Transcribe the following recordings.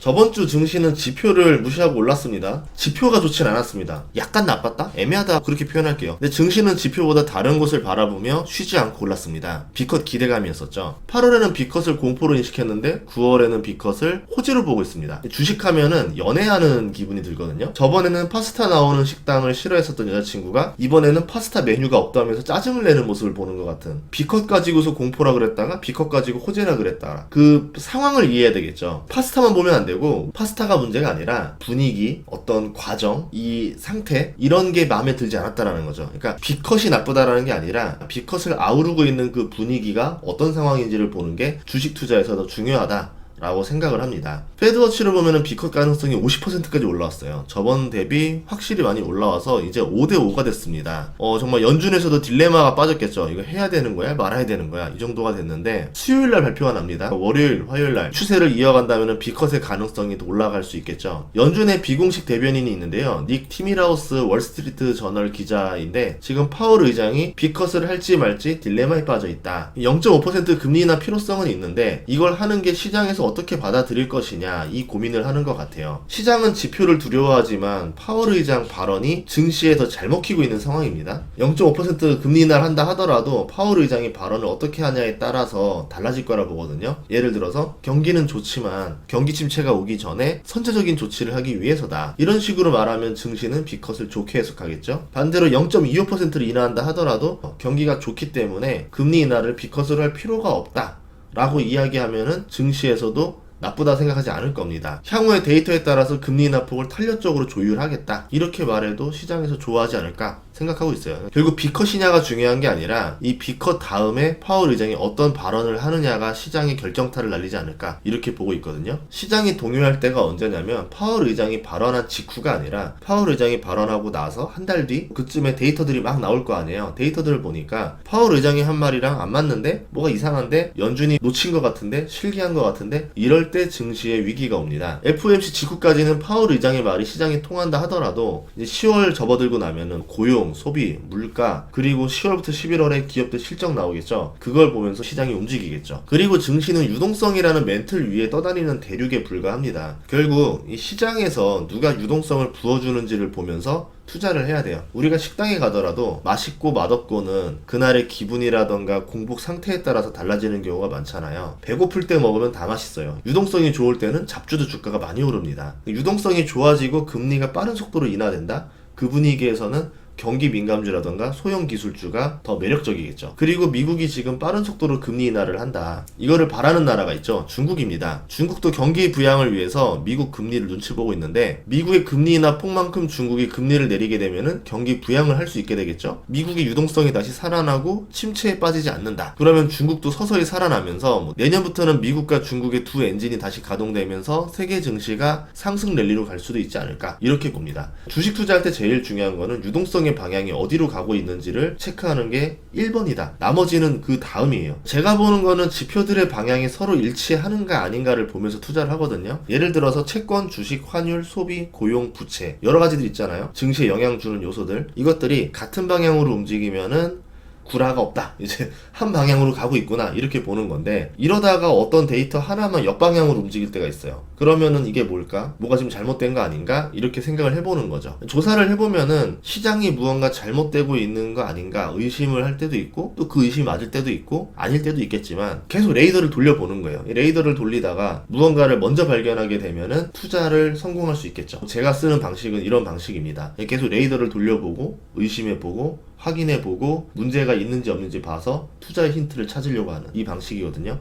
저번 주 증시는 지표를 무시하고 올랐습니다. 지표가 좋진 않았습니다. 약간 나빴다? 애매하다 그렇게 표현할게요. 근데 증시는 지표보다 다른 곳을 바라보며 쉬지 않고 올랐습니다. B컷 기대감이었었죠. 8월에는 B컷을 공포로 인식했는데 9월에는 B컷을 호재로 보고 있습니다. 주식하면은 연애하는 기분이 들거든요. 저번에는 파스타 나오는 식당을 싫어했었던 여자친구가 이번에는 파스타 메뉴가 없다면서 짜증을 내는 모습을 보는 것 같은, B컷 가지고서 공포라 그랬다가 B컷 가지고 호재라 그랬다. 그 상황을 이해해야 되겠죠. 파스타만 보면 안 되고, 파스타가 문제가 아니라 분위기, 어떤 과정, 이 상태, 이런 게 마음에 들지 않았다라는 거죠. 그러니까 B컷이 나쁘다라는 게 아니라 B컷을 아우르고 있는 그 분위기가 어떤 상황인지를 보는 게 주식 투자에서 더 중요하다 라고 생각을 합니다. 패드워치를 보면은 B컷 가능성이 50%까지 올라왔어요. 저번 대비 확실히 많이 올라와서 이제 5대5가 됐습니다. 정말 연준에서도 딜레마가 빠졌겠죠. 이거 해야 되는 거야? 말아야 되는 거야? 이 정도가 됐는데, 수요일날 발표가 납니다. 월요일, 화요일날 추세를 이어간다면은 B컷의 가능성이 더 올라갈 수 있겠죠. 연준의 비공식 대변인이 있는데요. 닉 티미라우스 월스트리트 저널 기자인데, 지금 파월 의장이 B컷을 할지 말지 딜레마에 빠져 있다. 0.5% 금리 인하 필요성은 있는데 이걸 하는 게 시장에서 어떻게 받아들일 것이냐, 이 고민을 하는 것 같아요. 시장은 지표를 두려워하지만 파월 의장 발언이 증시에 더 잘 먹히고 있는 상황입니다. 0.5% 금리 인하를 한다 하더라도 파월 의장이 발언을 어떻게 하냐에 따라서 달라질 거라 보거든요. 예를 들어서 경기는 좋지만 경기 침체가 오기 전에 선제적인 조치를 하기 위해서다, 이런 식으로 말하면 증시는 B컷을 좋게 해석하겠죠. 반대로 0.25%를 인하한다 하더라도 경기가 좋기 때문에 금리 인하를 B컷으로 할 필요가 없다 라고 이야기하면은 증시에서도 나쁘다 생각하지 않을 겁니다. 향후의 데이터에 따라서 금리 인하폭을 탄력적으로 조율하겠다, 이렇게 말해도 시장에서 좋아하지 않을까 생각하고 있어요. 결국 B컷이냐가 중요한 게 아니라 이 B컷 다음에 파월 의장이 어떤 발언을 하느냐가 시장의 결정타를 날리지 않을까, 이렇게 보고 있거든요. 시장이 동요할 때가 언제냐면 파월 의장이 발언한 직후가 아니라 파월 의장이 발언하고 나서 한 달 뒤 그쯤에 데이터들이 막 나올 거 아니에요. 데이터들을 보니까 파월 의장이 한 말이랑 안 맞는데, 뭐가 이상한데, 연준이 놓친 것 같은데, 실기한 것 같은데, 이럴 때 증시에 위기가 옵니다. FOMC 직후까지는 파월 의장의 말이 시장에 통한다 하더라도 이제 10월 접어들고 나면은 고용, 소비, 물가, 그리고 10월부터 11월에 기업들 실적 나오겠죠. 그걸 보면서 시장이 움직이겠죠. 그리고 증시는 유동성이라는 멘틀 위에 떠다니는 대륙에 불과합니다. 결국 이 시장에서 누가 유동성을 부어주는지를 보면서 투자를 해야 돼요. 우리가 식당에 가더라도 맛있고 맛없고는 그날의 기분이라던가 공복 상태에 따라서 달라지는 경우가 많잖아요. 배고플 때 먹으면 다 맛있어요. 유동성이 좋을 때는 잡주도 주가가 많이 오릅니다. 유동성이 좋아지고 금리가 빠른 속도로 인하된다? 그 분위기에서는 경기 민감주라던가 소형 기술주가 더 매력적이겠죠. 그리고 미국이 지금 빠른 속도로 금리 인하를 한다, 이거를 바라는 나라가 있죠. 중국입니다. 중국도 경기 부양을 위해서 미국 금리를 눈치 보고 있는데, 미국의 금리 인하 폭만큼 중국이 금리를 내리게 되면은 경기 부양을 할 수 있게 되겠죠. 미국의 유동성이 다시 살아나고 침체에 빠지지 않는다. 그러면 중국도 서서히 살아나면서 내년부터는 미국과 중국의 두 엔진이 다시 가동되면서 세계 증시가 상승 랠리로 갈 수도 있지 않을까, 이렇게 봅니다. 주식 투자할 때 제일 중요한 거는 유동성의 방향이 어디로 가고 있는지를 체크하는 게 1번이다. 나머지는 그 다음이에요. 제가 보는 거는 지표들의 방향이 서로 일치하는가 아닌가를 보면서 투자를 하거든요. 예를 들어서 채권, 주식, 환율, 소비, 고용, 부채, 여러 가지들 있잖아요. 증시에 영향 주는 요소들, 이것들이 같은 방향으로 움직이면은 구라가 없다, 이제 한 방향으로 가고 있구나, 이렇게 보는 건데, 이러다가 어떤 데이터 하나만 역방향으로 움직일 때가 있어요. 그러면은 이게 뭘까? 뭐가 지금 잘못된 거 아닌가? 이렇게 생각을 해보는 거죠. 조사를 해보면은 시장이 무언가 잘못되고 있는 거 아닌가 의심을 할 때도 있고, 또 그 의심이 맞을 때도 있고 아닐 때도 있겠지만 계속 레이더를 돌려보는 거예요. 이 레이더를 돌리다가 무언가를 먼저 발견하게 되면은 투자를 성공할 수 있겠죠. 제가 쓰는 방식은 이런 방식입니다. 계속 레이더를 돌려보고 의심해보고 확인해보고 문제가 있는지 없는지 봐서 투자의 힌트를 찾으려고 하는 이 방식이거든요.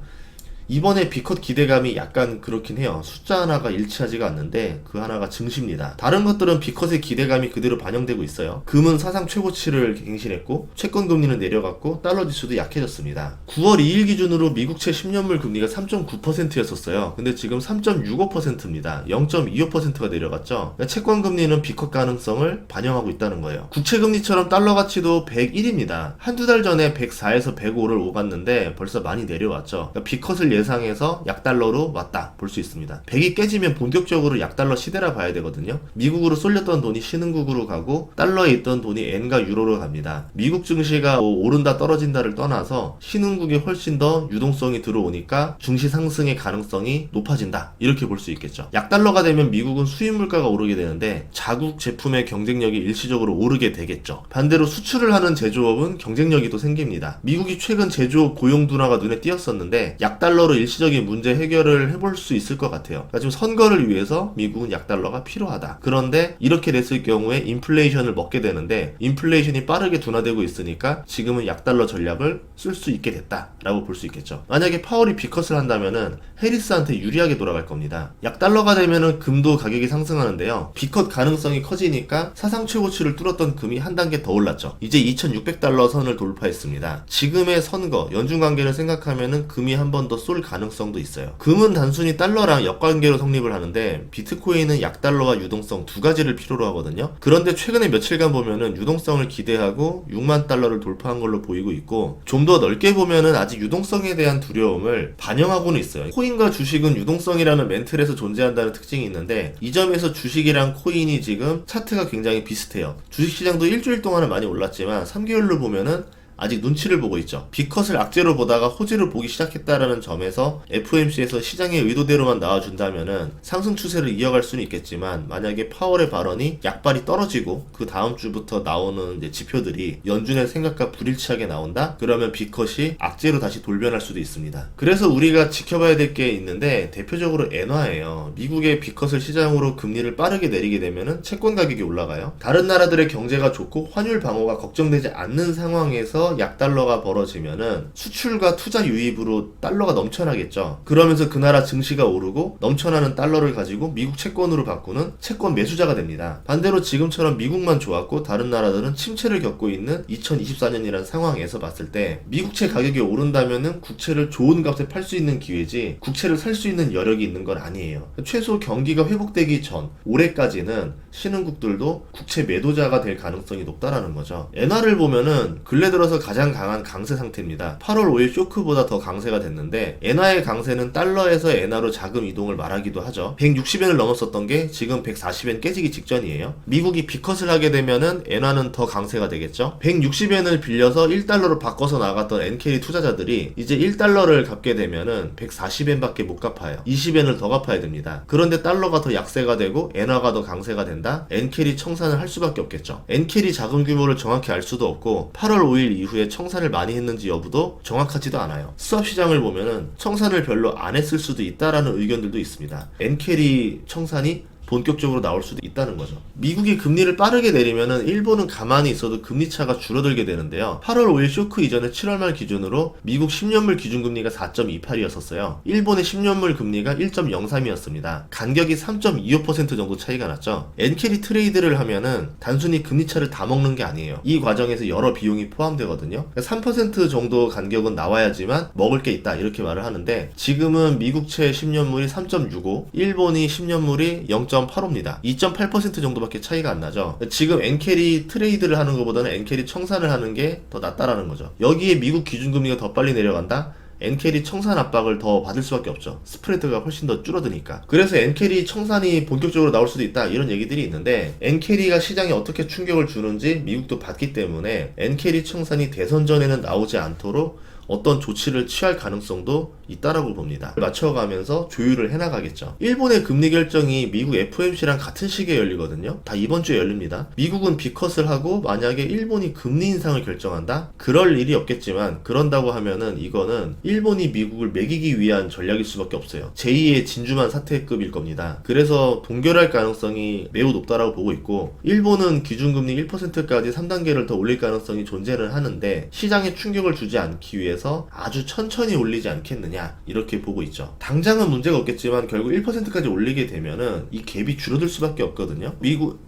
이번에 B컷 기대감이 약간 그렇긴 해요. 숫자 하나가 일치하지가 않는데 그 하나가 증시입니다. 다른 것들은 B컷의 기대감이 그대로 반영되고 있어요. 금은 사상 최고치를 갱신했고, 채권 금리는 내려갔고, 달러 지수도 약해졌습니다. 9월 2일 기준으로 미국채 10년물 금리가 3.9%였었어요. 근데 지금 3.65%입니다. 0.25%가 내려갔죠. 그러니까 채권 금리는 B컷 가능성을 반영하고 있다는 거예요. 국채 금리처럼 달러 가치도 101입니다. 한두 달 전에 104에서 105를 오갔는데 벌써 많이 내려왔죠. 그러니까 B컷을 예상해서 약달러로 왔다 볼 수 있습니다. 100이 깨지면 본격적으로 약달러 시대라 봐야 되거든요. 미국으로 쏠렸던 돈이 신흥국으로 가고 달러에 있던 돈이 엔과 유로로 갑니다. 미국 증시가 오른다 떨어진다를 떠나서 신흥국이 훨씬 더 유동성이 들어오니까 증시 상승의 가능성이 높아진다 이렇게 볼 수 있겠죠. 약달러가 되면 미국은 수입 물가가 오르게 되는데 자국 제품의 경쟁력이 일시적으로 오르게 되겠죠. 반대로 수출을 하는 제조업은 경쟁력이 또 생깁니다. 미국이 최근 제조업 고용 둔화가 눈에 띄었었는데 약달러로 일시적인 문제 해결을 해볼 수 있을 것 같아요. 그러니까 지금 선거를 위해서 미국은 약달러가 필요하다. 그런데 이렇게 됐을 경우에 인플레이션을 먹게 되는데 인플레이션이 빠르게 둔화되고 있으니까 지금은 약달러 전략을 쓸 수 있게 됐다라고 볼 수 있겠죠. 만약에 파월이 비컷을 한다면은 해리스한테 유리하게 돌아갈 겁니다. 약달러가 되면은 금도 가격이 상승하는데요. 비컷 가능성이 커지니까 사상 최고치를 뚫었던 금이 한 단계 더 올랐죠. 이제 2600달러 선을 돌파했습니다. 지금의 선거, 연중 관계를 생각하면은 금이 한 번 더 쏠 가능성도 있어요. 금은 단순히 달러랑 역관계로 성립을 하는데 비트코인은 약달러와 유동성 두 가지를 필요로 하거든요. 그런데 최근에 며칠간 보면은 유동성을 기대하고 6만 달러를 돌파한 걸로 보이고 있고 좀 더 넓게 보면은 아직 유동성에 대한 두려움을 반영하고는 있어요. 코인과 주식은 유동성이라는 멘틀에서 존재한다는 특징이 있는데 이 점에서 주식이랑 코인이 지금 차트가 굉장히 비슷해요. 주식시장도 일주일 동안은 많이 올랐지만 3개월로 보면은 아직 눈치를 보고 있죠. 비컷을 악재로 보다가 호재로 보기 시작했다라는 점에서 FOMC에서 시장의 의도대로만 나와준다면은 상승 추세를 이어갈 수는 있겠지만 만약에 파월의 발언이 약발이 떨어지고 그 다음 주부터 나오는 이제 지표들이 연준의 생각과 불일치하게 나온다? 그러면 비컷이 악재로 다시 돌변할 수도 있습니다. 그래서 우리가 지켜봐야 될 게 있는데 대표적으로 엔화예요. 미국의 비컷을 시장으로 금리를 빠르게 내리게 되면은 채권 가격이 올라가요. 다른 나라들의 경제가 좋고 환율 방어가 걱정되지 않는 상황에서 약달러가 벌어지면은 수출과 투자 유입으로 달러가 넘쳐나겠죠. 그러면서 그 나라 증시가 오르고 넘쳐나는 달러를 가지고 미국 채권으로 바꾸는 채권 매수자가 됩니다. 반대로 지금처럼 미국만 좋았고 다른 나라들은 침체를 겪고 있는 2024년이라는 상황에서 봤을 때 미국채 가격이 오른다면은 국채를 좋은 값에 팔 수 있는 기회지 국채를 살 수 있는 여력이 있는 건 아니에요. 최소 경기가 회복되기 전 올해까지는 신흥국들도 국채 매도자가 될 가능성이 높다라는 거죠. 엔화를 보면은 근래 들어서 가장 강한 강세 상태입니다. 8월 5일 쇼크보다 더 강세가 됐는데 엔화의 강세는 달러에서 엔화로 자금 이동을 말하기도 하죠. 160엔을 넘었었던 게 지금 140엔 깨지기 직전이에요. 미국이 비컷을 하게 되면은 엔화는 더 강세가 되겠죠. 160엔을 빌려서 1달러로 바꿔서 나갔던 엔캐리 투자자들이 이제 1달러를 갚게 되면은 140엔밖에 못 갚아요. 20엔을 더 갚아야 됩니다. 그런데 달러가 더 약세가 되고 엔화가 더 강세가 된다? 엔캐리 청산을 할 수밖에 없겠죠. 엔캐리 자금 규모를 정확히 알 수도 없고 8월 5일 이후에 청산을 많이 했는지 여부도 정확하지도 않아요. 수업 시장을 보면은 청산을 별로 안 했을 수도 있다라는 의견들도 있습니다. 엔캐리 청산이 본격적으로 나올 수도 있다는 거죠. 미국이 금리를 빠르게 내리면은 일본은 가만히 있어도 금리 차가 줄어들게 되는데요. 8월 5일 쇼크 이전에 7월 말 기준으로 미국 10년물 기준금리가 4.28이었었어요. 일본의 10년물 금리가 1.03이었습니다. 간격이 3.25% 정도 차이가 났죠. 엔캐리 트레이드를 하면은 단순히 금리 차를 다 먹는 게 아니에요. 이 과정에서 여러 비용이 포함되거든요. 3% 정도 간격은 나와야지만 먹을 게 있다 이렇게 말을 하는데 지금은 미국채 10년물이 3.65, 일본이 10년물이 0.85입니다. 2.8% 정도밖에 차이가 안 나죠. 지금 엔캐리 트레이드를 하는 것보다는 엔캐리 청산을 하는 게 더 낫다라는 거죠. 여기에 미국 기준금리가 더 빨리 내려간다? 엔캐리 청산 압박을 더 받을 수밖에 없죠. 스프레드가 훨씬 더 줄어드니까. 그래서 엔캐리 청산이 본격적으로 나올 수도 있다 이런 얘기들이 있는데 엔캐리가 시장에 어떻게 충격을 주는지 미국도 봤기 때문에 엔캐리 청산이 대선 전에는 나오지 않도록 어떤 조치를 취할 가능성도 있다라고 봅니다. 맞춰가면서 조율을 해나가겠죠. 일본의 금리 결정이 미국 FOMC랑 같은 시기에 열리거든요. 다 이번 주에 열립니다. 미국은 비컷을 하고 만약에 일본이 금리 인상을 결정한다? 그럴 일이 없겠지만 그런다고 하면은 이거는 일본이 미국을 매기기 위한 전략일 수밖에 없어요. 제2의 진주만 사태급일 겁니다. 그래서 동결할 가능성이 매우 높다라고 보고 있고 일본은 기준금리 1%까지 3단계를 더 올릴 가능성이 존재를 하는데 시장에 충격을 주지 않기 위해서 아주 천천히 올리지 않겠느냐 이렇게 보고 있죠. 당장은 문제가 없겠지만 결국 1%까지 올리게 되면은 이 갭이 줄어들 수밖에 없거든요.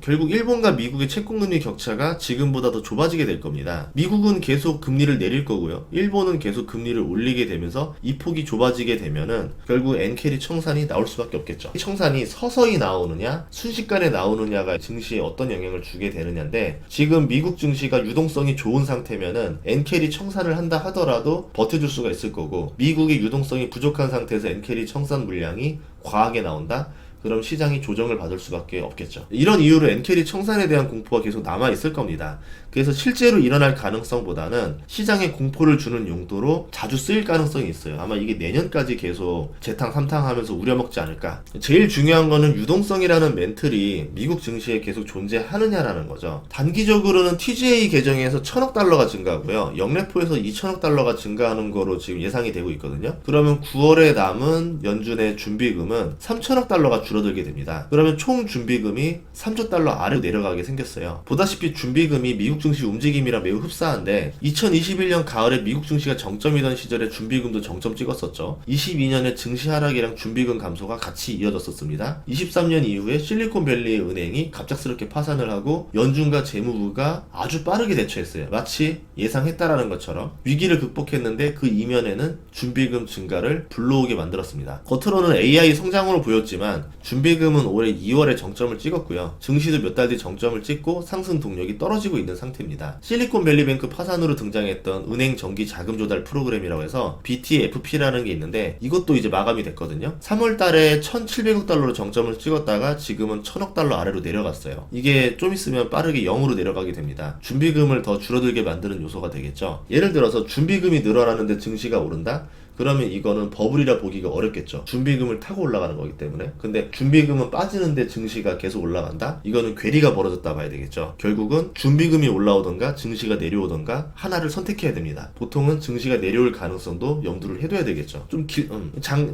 결국 일본과 미국의 채권금리 격차가 지금보다 더 좁아지게 될 겁니다. 미국은 계속 금리를 내릴 거고요. 일본은 계속 금리를 올리게 되면서 이 폭이 좁아지게 되면은 결국 엔캐리 청산이 나올 수밖에 없겠죠. 이 청산이 서서히 나오느냐 순식간에 나오느냐가 증시에 어떤 영향을 주게 되느냐인데 지금 미국 증시가 유동성이 좋은 상태면은 엔캐리 청산을 한다 하더라도 정도 버텨줄 수가 있을 거고, 미국이 유동성이 부족한 상태에서 엔캐리 청산 물량이 과하게 나온다? 그럼 시장이 조정을 받을 수밖에 없겠죠. 이런 이유로 엔캐리 청산에 대한 공포가 계속 남아있을 겁니다. 그래서 실제로 일어날 가능성보다는 시장에 공포를 주는 용도로 자주 쓰일 가능성이 있어요. 아마 이게 내년까지 계속 재탕 삼탕하면서 우려먹지 않을까. 제일 중요한 거는 유동성이라는 멘틀이 미국 증시에 계속 존재하느냐라는 거죠. 단기적으로는 TGA 계정에서 1000억 달러가 증가하고요, 영래포에서 2000억 달러가 증가하는 거로 지금 예상이 되고 있거든요. 그러면 9월에 남은 연준의 준비금은 3000억 달러가 줄어들게 됩니다. 그러면 총 준비금이 3조 달러 아래로 내려가게 생겼어요. 보다시피 준비금이 미국 증시 움직임이랑 매우 흡사한데, 2021년 가을에 미국 증시가 정점이던 시절에 준비금도 정점 찍었었죠. 22년에 증시 하락이랑 준비금 감소가 같이 이어졌었습니다. 23년 이후에 실리콘밸리 은행이 갑작스럽게 파산을 하고 연준과 재무부가 아주 빠르게 대처했어요. 마치 예상했다라는 것처럼 위기를 극복했는데 그 이면에는 준비금 증가를 불러오게 만들었습니다. 겉으로는 AI 성장으로 보였지만 준비금은 올해 2월에 정점을 찍었고요. 증시도 몇 달 뒤 정점을 찍고 상승 동력이 떨어지고 있는 상태입니다. 실리콘밸리뱅크 파산으로 등장했던 은행 정기 자금 조달 프로그램이라고 해서 BTFP라는 게 있는데, 이것도 이제 마감이 됐거든요. 3월 달에 1,700억 달러로 정점을 찍었다가 지금은 1,000억 달러 아래로 내려갔어요. 이게 좀 있으면 빠르게 0으로 내려가게 됩니다. 준비금을 더 줄어들게 만드는 요소가 되겠죠. 예를 들어서 준비금이 늘어나는데 증시가 오른다? 그러면 이거는 버블이라 보기가 어렵겠죠. 준비금을 타고 올라가는 거기 때문에. 근데 준비금은 빠지는데 증시가 계속 올라간다? 이거는 괴리가 벌어졌다 봐야 되겠죠. 결국은 준비금이 올라오던가 증시가 내려오던가 하나를 선택해야 됩니다. 보통은 증시가 내려올 가능성도 염두를 해둬야 되겠죠. 좀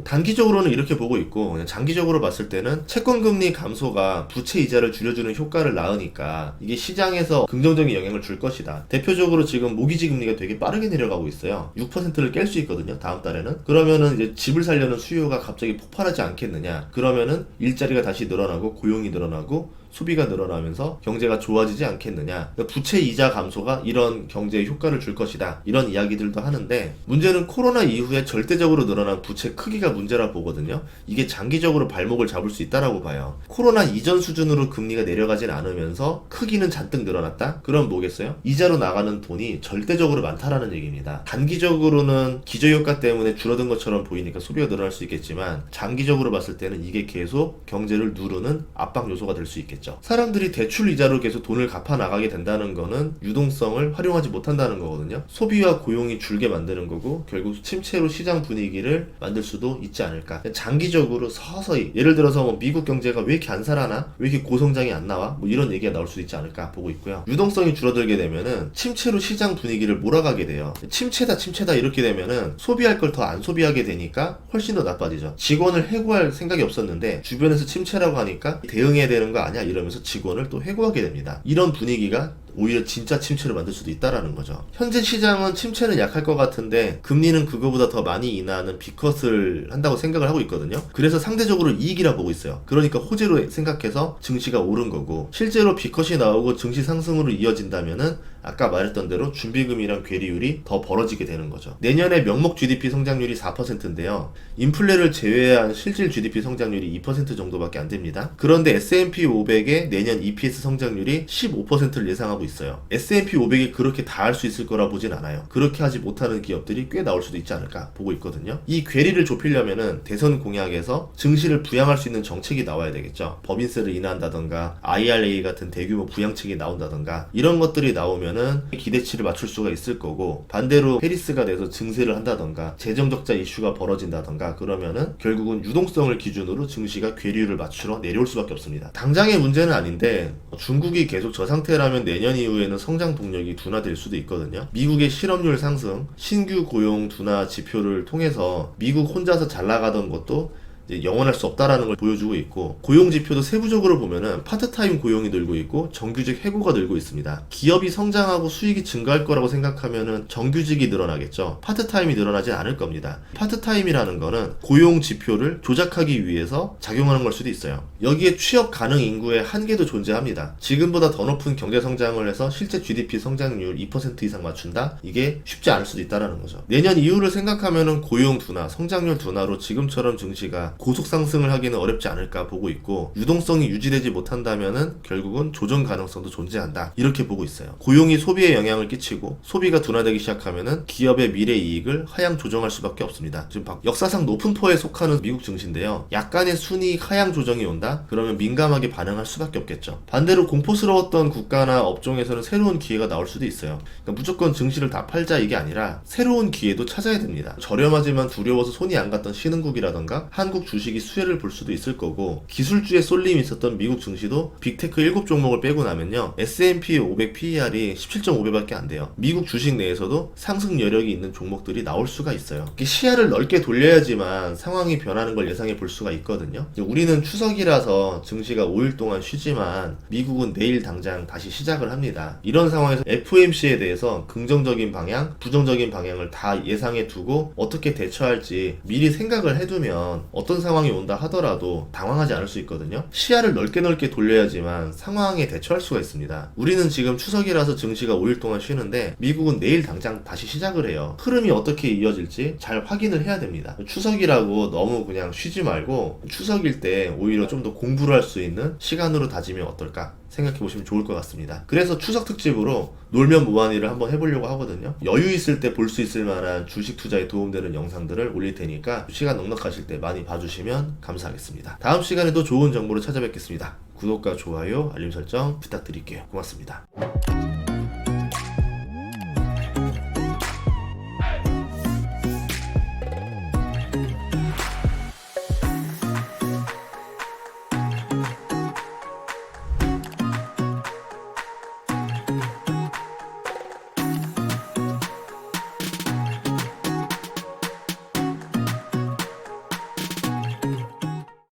단기적으로는 이렇게 보고 있고, 그냥 장기적으로 봤을 때는 채권금리 감소가 부채 이자를 줄여주는 효과를 낳으니까 이게 시장에서 긍정적인 영향을 줄 것이다. 대표적으로 지금 모기지 금리가 되게 빠르게 내려가고 있어요. 6%를 깰 수 있거든요, 다음 달에는. 그러면은 이제 집을 살려는 수요가 갑자기 폭발하지 않겠느냐. 그러면은 일자리가 다시 늘어나고 고용이 늘어나고 소비가 늘어나면서 경제가 좋아지지 않겠느냐. 그러니까 부채 이자 감소가 이런 경제에 효과를 줄 것이다, 이런 이야기들도 하는데, 문제는 코로나 이후에 절대적으로 늘어난 부채 크기가 문제라 보거든요. 이게 장기적으로 발목을 잡을 수 있다라고 봐요. 코로나 이전 수준으로 금리가 내려가진 않으면서 크기는 잔뜩 늘어났다? 그럼 뭐겠어요? 이자로 나가는 돈이 절대적으로 많다라는 얘기입니다. 단기적으로는 기저효과 때문에 줄어든 것처럼 보이니까 소비가 늘어날 수 있겠지만, 장기적으로 봤을 때는 이게 계속 경제를 누르는 압박 요소가 될 수 있겠죠. 사람들이 대출 이자로 계속 돈을 갚아 나가게 된다는 거는 유동성을 활용하지 못한다는 거거든요. 소비와 고용이 줄게 만드는 거고, 결국 침체로 시장 분위기를 만들 수도 있지 않을까. 장기적으로 서서히, 예를 들어서 뭐 미국 경제가 왜 이렇게 안 살아나? 왜 이렇게 고성장이 안 나와? 뭐 이런 얘기가 나올 수 있지 않을까 보고 있고요. 유동성이 줄어들게 되면은 침체로 시장 분위기를 몰아가게 돼요. 침체다 이렇게 되면은 소비할 걸 더 안 소비하게 되니까 훨씬 더 나빠지죠. 직원을 해고할 생각이 없었는데 주변에서 침체라고 하니까 대응해야 되는 거 아니야? 이러면서 직원을 또 해고하게 됩니다. 이런 분위기가 오히려 진짜 침체를 만들 수도 있다라는 거죠. 현재 시장은 침체는 약할 것 같은데 금리는 그거보다 더 많이 인하하는 B컷을 한다고 생각을 하고 있거든요. 그래서 상대적으로 이익이라 보고 있어요. 그러니까 호재로 생각해서 증시가 오른 거고, 실제로 B컷이 나오고 증시 상승으로 이어진다면은 아까 말했던 대로 준비금이랑 괴리율이 더 벌어지게 되는 거죠. 내년에 명목 GDP 성장률이 4%인데요. 인플레를 제외한 실질 GDP 성장률이 2% 정도밖에 안 됩니다. 그런데 S&P 500의 내년 EPS 성장률이 15%를 예상하고 있어요. S&P 500이 그렇게 다 할 수 있을 거라 보진 않아요. 그렇게 하지 못하는 기업들이 꽤 나올 수도 있지 않을까 보고 있거든요. 이 괴리를 좁히려면은 대선 공약에서 증시를 부양할 수 있는 정책이 나와야 되겠죠. 법인세를 인하한다던가 IRA 같은 대규모 부양책이 나온다던가, 이런 것들이 나오면은 기대치를 맞출 수가 있을 거고, 반대로 페리스가 돼서 증세를 한다던가 재정적자 이슈가 벌어진다던가 그러면은 결국은 유동성을 기준으로 증시가 괴리율을 맞추러 내려올 수밖에 없습니다. 당장의 문제는 아닌데 중국이 계속 저 상태라면 내년 이후에는 성장 동력이 둔화될 수도 있거든요. 미국의 실업률 상승, 신규 고용 둔화 지표를 통해서 미국 혼자서 잘 나가던 것도 영원할 수 없다라는 걸 보여주고 있고, 고용 지표도 세부적으로 보면은 파트타임 고용이 늘고 있고 정규직 해고가 늘고 있습니다. 기업이 성장하고 수익이 증가할 거라고 생각하면은 정규직이 늘어나겠죠. 파트타임이 늘어나지 않을 겁니다. 파트타임이라는 거는 고용 지표를 조작하기 위해서 작용하는 걸 수도 있어요. 여기에 취업 가능 인구의 한계도 존재합니다. 지금보다 더 높은 경제 성장을 해서 실제 GDP 성장률 2% 이상 맞춘다? 이게 쉽지 않을 수도 있다라는 거죠. 내년 이후를 생각하면은 고용 둔화, 성장률 둔화로 지금처럼 증시가 고속 상승을 하기는 어렵지 않을까 보고 있고, 유동성이 유지되지 못한다면은 결국은 조정 가능성도 존재한다, 이렇게 보고 있어요. 고용이 소비에 영향을 끼치고 소비가 둔화되기 시작하면은 기업의 미래 이익을 하향 조정할 수밖에 없습니다. 지금 역사상 높은 포에 속하는 미국 증시인데요, 약간의 순이익 하향 조정이 온다? 그러면 민감하게 반응할 수밖에 없겠죠. 반대로 공포스러웠던 국가나 업종에서는 새로운 기회가 나올 수도 있어요. 그러니까 무조건 증시를 다 팔자 이게 아니라 새로운 기회도 찾아야 됩니다. 저렴하지만 두려워서 손이 안 갔던 신흥국이라던가 한국 주식이 수혜를 볼 수도 있을 거고, 기술주의 쏠림이 있었던 미국 증시도 빅테크 7종목을 빼고 나면요, S&P 500 PER이 17.5배밖에 안 돼요. 미국 주식 내에서도 상승 여력이 있는 종목들이 나올 수가 있어요. 시야를 넓게 돌려야지만 상황이 변하는 걸 예상해 볼 수가 있거든요. 우리는 추석이라서 증시가 5일 동안 쉬지만 미국은 내일 당장 다시 시작을 합니다. 이런 상황에서 FOMC에 대해서 긍정적인 방향, 부정적인 방향을 다 예상해 두고 어떻게 대처할지 미리 생각을 해두면 어떤 상황이 온다 하더라도 당황하지 않을 수 있거든요. 시야를 넓게 돌려야지만 상황에 대처할 수가 있습니다. 우리는 지금 추석이라서 증시가 5일 동안 쉬는데 미국은 내일 당장 다시 시작을 해요. 흐름이 어떻게 이어질지 잘 확인을 해야 됩니다. 추석이라고 너무 그냥 쉬지 말고 추석일 때 오히려 좀 더 공부를 할 수 있는 시간으로 다지면 어떨까 생각해 보시면 좋을 것 같습니다. 그래서 추석 특집으로 놀면 뭐하니를 한번 해보려고 하거든요. 여유 있을 때 볼 수 있을 만한 주식 투자에 도움되는 영상들을 올릴 테니까 시간 넉넉하실 때 많이 봐주시면 감사하겠습니다. 다음 시간에도 좋은 정보로 찾아뵙겠습니다. 구독과 좋아요, 알림 설정 부탁드릴게요. 고맙습니다.